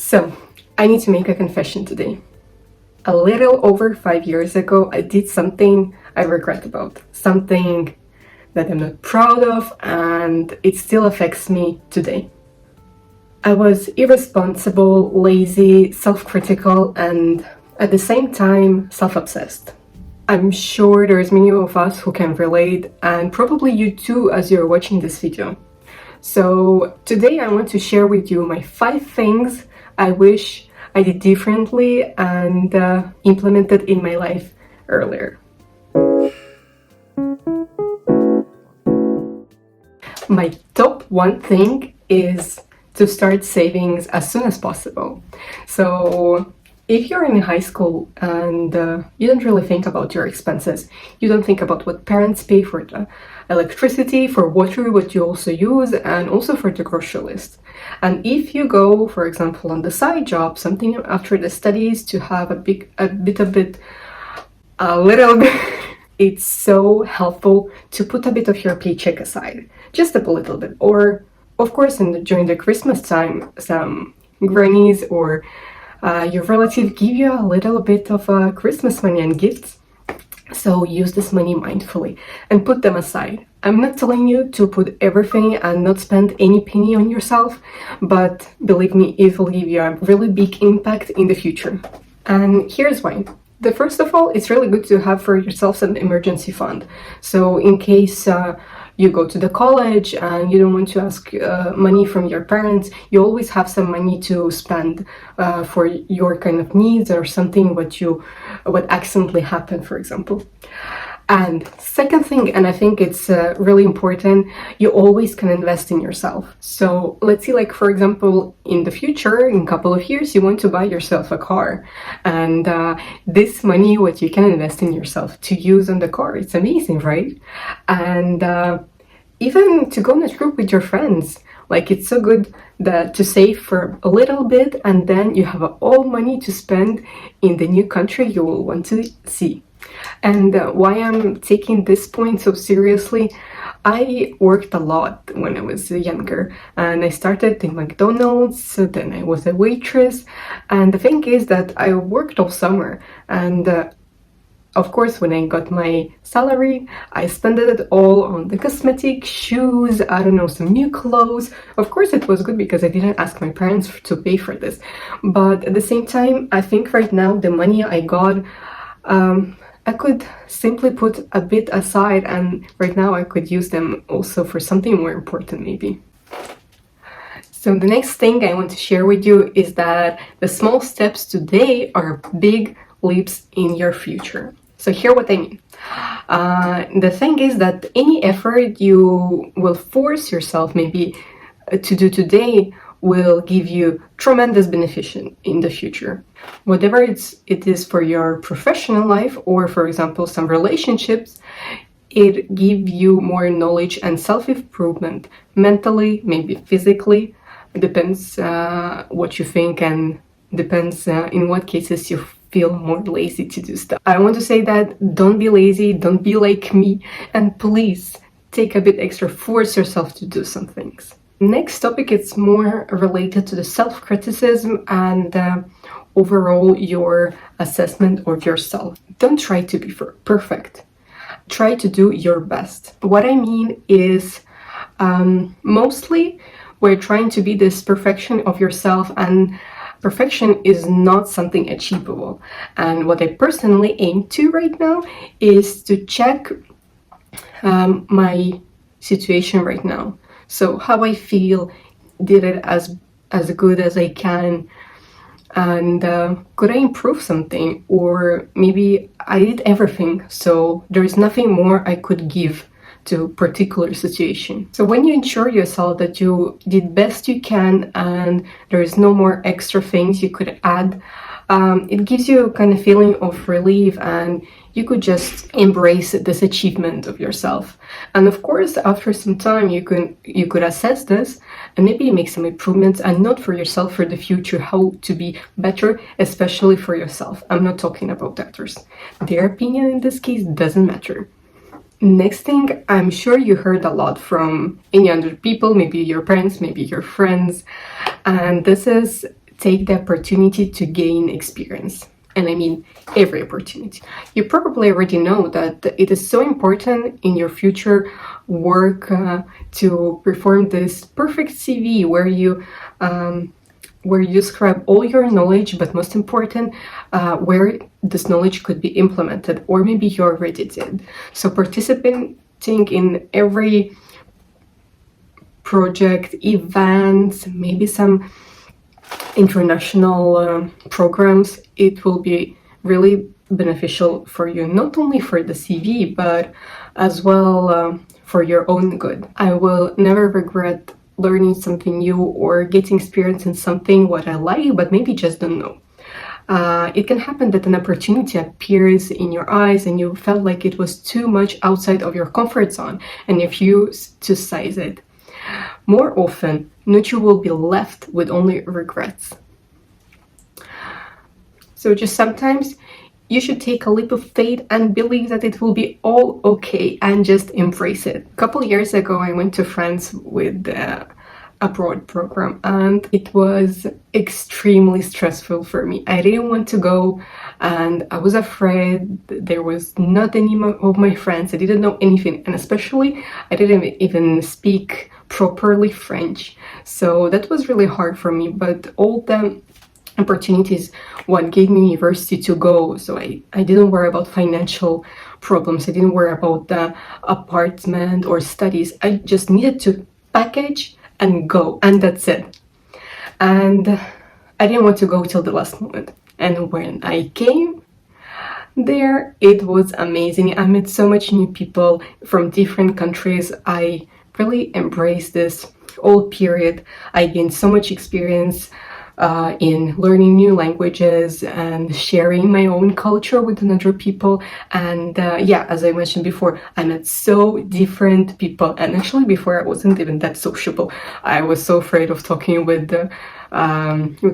So, I need to make a confession today. A little over 5 years ago, I did something I regret about, something that I'm not proud of, and it still affects me today. I was irresponsible, lazy, self-critical, and at the same time, self-obsessed. I'm sure there's many of us who can relate, and probably you too as you're watching this video. So today I want to share with you my 5 things I wish I did differently and implemented in my life earlier. My top 1 thing is to start savings as soon as possible. So if you're in high school and you don't really think about your expenses, you don't think about what parents pay for the electricity, for water, what you also use, and also for the grocery list. And if you go, for example, on the side job, something after the studies to have a little bit, it's so helpful to put a bit of your paycheck aside, just a little bit. Or, of course, during the Christmas time, some grannies or your relative give you a little bit of Christmas money and gifts. So use this money mindfully and put them aside. I'm not telling you to put everything and not spend any penny on yourself, but believe me, it will give you a really big impact in the future. And here's why. First of all, it's really good to have for yourself an emergency fund. So in case you go to the college and you don't want to ask money from your parents, you always have some money to spend for your kind of needs or something what accidentally happened, for example. And second thing, and I think it's really important, you always can invest in yourself. So let's see, like, for example, in the future, in a couple of years, you want to buy yourself a car. And this money, what you can invest in yourself to use on the car, it's amazing, right? And even to go on a trip with your friends, like, it's so good to save for a little bit, and then you have all money to spend in the new country you will want to see. And why I'm taking this point so seriously, I worked a lot when I was younger, and I started in McDonald's, so then I was a waitress, and the thing is that I worked all summer, and of course, when I got my salary, I spent it all on the cosmetics, shoes, I don't know, some new clothes. Of course, it was good because I didn't ask my parents to pay for this. But at the same time, I think right now the money I got, I could simply put a bit aside, and right now I could use them also for something more important, maybe. So the next thing I want to share with you is that the small steps today are big leaps in your future. So here what I mean. The thing is that any effort you will force yourself maybe to do today will give you tremendous benefit in the future. Whatever it is for your professional life, or for example some relationships, it gives you more knowledge and self-improvement mentally, maybe physically. It depends what you think, and depends in what cases you feel more lazy to do stuff. I want to say that don't be lazy, don't be like me, and please take a bit extra, force yourself to do some things. Next topic, it's more related to the self-criticism and overall your assessment of yourself. Don't try to be perfect. Try to do your best. What I mean is mostly we're trying to be this perfection of yourself, and perfection is not something achievable. And what I personally aim to right now is to check my situation right now. So how I feel, did it as good as I can, and could I improve something, or maybe I did everything, so there is nothing more I could give to a particular situation. So when you ensure yourself that you did best you can and there is no more extra things you could add, it gives you a kind of feeling of relief, and you could just embrace this achievement of yourself. And of course, after some time, you could assess this and maybe make some improvements, and note for yourself for the future how to be better, especially for yourself. I'm not talking about others. Their opinion in this case doesn't matter. Next thing, I'm sure you heard a lot from any other people, maybe your parents, maybe your friends, and this is take the opportunity to gain experience. And I mean every opportunity. You probably already know that it is so important in your future work to perform this perfect CV where you describe all your knowledge, but most important, where this knowledge could be implemented, or maybe you already did. So participating in every project, events, maybe some international programs, it will be really beneficial for you, not only for the CV, but as well for your own good. I will never regret learning something new or getting experience in something what I like, but maybe just don't know. It can happen that an opportunity appears in your eyes and you felt like it was too much outside of your comfort zone and you refuse to seize it. More often, you will be left with only regrets. So just sometimes you should take a leap of faith and believe that it will be all okay and just embrace it. A couple years ago, I went to France with the abroad program and it was extremely stressful for me. I didn't want to go and I was afraid. There was not any of my friends. I didn't know anything, and especially I didn't even speak properly French. So that was really hard for me, but all the opportunities what gave me university to go, so I didn't worry about financial problems. I didn't worry about the apartment or studies. I just needed to package and go, and that's it. And I didn't want to go till the last moment. And when I came there, it was amazing. I met so much new people from different countries. I really embraced this whole period. I gained so much experience in learning new languages and sharing my own culture with other people. And yeah, as I mentioned before, I met so different people. And actually before I wasn't even that sociable. I was so afraid of talking with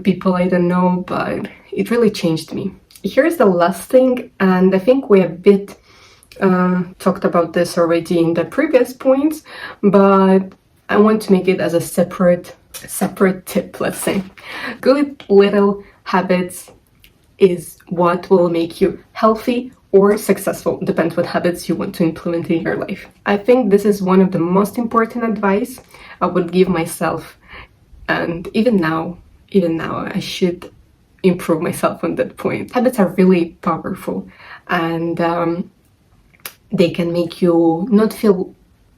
people I don't know, but it really changed me. Here's the last thing, and I think we a bit talked about this already in the previous points, but I want to make it as a separate tip, let's say. Good little habits is what will make you healthy or successful, depends what habits you want to implement in your life. I think this is one of the most important advice I would give myself, and even now I should improve myself on that point. Habits are really powerful, and they can make you not feel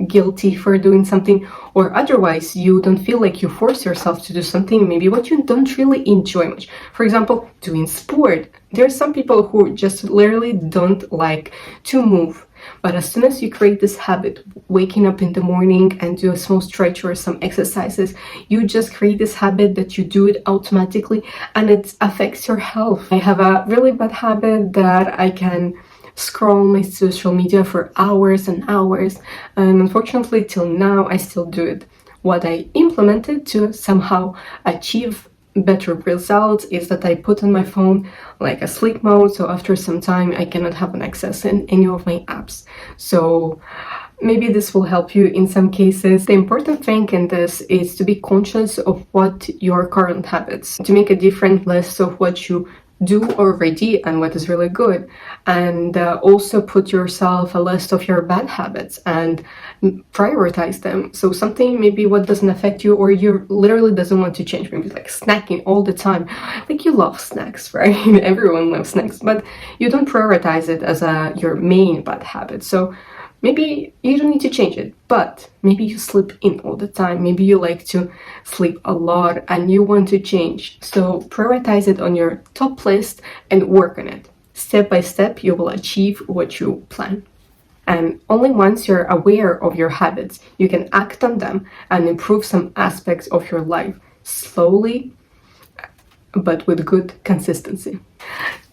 guilty for doing something, or otherwise you don't feel like you force yourself to do something maybe what you don't really enjoy much. For example, doing sport. There are some people who just literally don't like to move, but as soon as you create this habit, waking up in the morning and do a small stretch or some exercises, you just create this habit that you do it automatically and it affects your health. I have a really bad habit that I can scroll my social media for hours and hours, and unfortunately till now I still do it. What I implemented to somehow achieve better results is that I put on my phone like a sleep mode, so after some time I cannot have an access in any of my apps. So maybe this will help you in some cases. The important thing in this is to be conscious of what your current habits, to make a different list of what you do already and what is really good, and also put yourself a list of your bad habits and prioritize them. So something maybe what doesn't affect you or you literally doesn't want to change, maybe like snacking all the time. Like you love snacks, right? Everyone loves snacks, but you don't prioritize it as your main bad habit. So maybe you don't need to change it, but maybe you sleep in all the time. Maybe you like to sleep a lot and you want to change. So prioritize it on your top list and work on it. Step by step, you will achieve what you plan. And only once you're aware of your habits, you can act on them and improve some aspects of your life slowly, but with good consistency.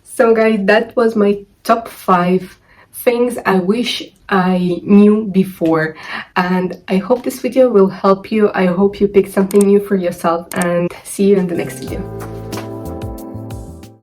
So guys, that was my top 5 things I wish I knew before, and I hope this video will help you. I hope you pick something new for yourself, and see you in the next video.